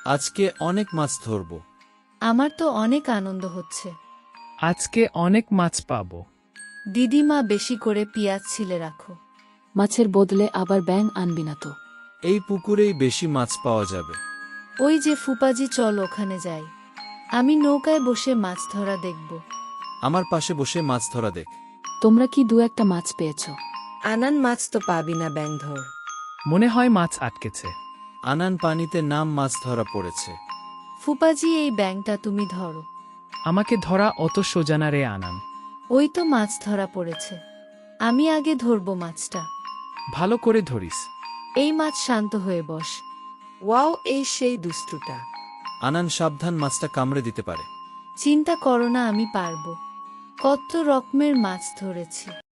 আজকে অনেক মাছ ধরব। আমার তো অনেক আনন্দ হচ্ছে। আজকে অনেক মাছ পাবো। দিদিমা বেশি করে পেঁয়াজ ছিলে রাখো। মাছের বদলে আবার ব্যাঙ আনবি না তো? এই পুকুরেই বেশি মাছ পাওয়া যাবে। ওই যে ফুপাজি, চল ওখানে যাই। আমি নৌকায় বসে মাছ ধরা দেখব। আমার পাশে বসে মাছ ধরা দেখ। তোমরা কি দু একটা মাছ পেয়েছ? আনান মাছ তো পাবি না, ব্যাং ধর। মনে হয় মাছ আটকেছে। আনান পানিতে নাম, মাছ ধরা পড়েছে। ফুপাজি, এই ব্যাঙটা তুমি ধরো। আমাকে ধরা অত সোজা না রে আনান। ওই তো মাছ ধরা পড়েছে। আমি আগে ধরব মাছটা। ভালো করে ধরিস। এই মাছ, শান্ত হয়ে বস। ওয়াও, এই সেই দুষ্টুটা। আনান সাবধান, মাছটা কামড়ে দিতে পারে। চিন্তা করো না, আমি পারবো। কত রকমের মাছ ধরেছি।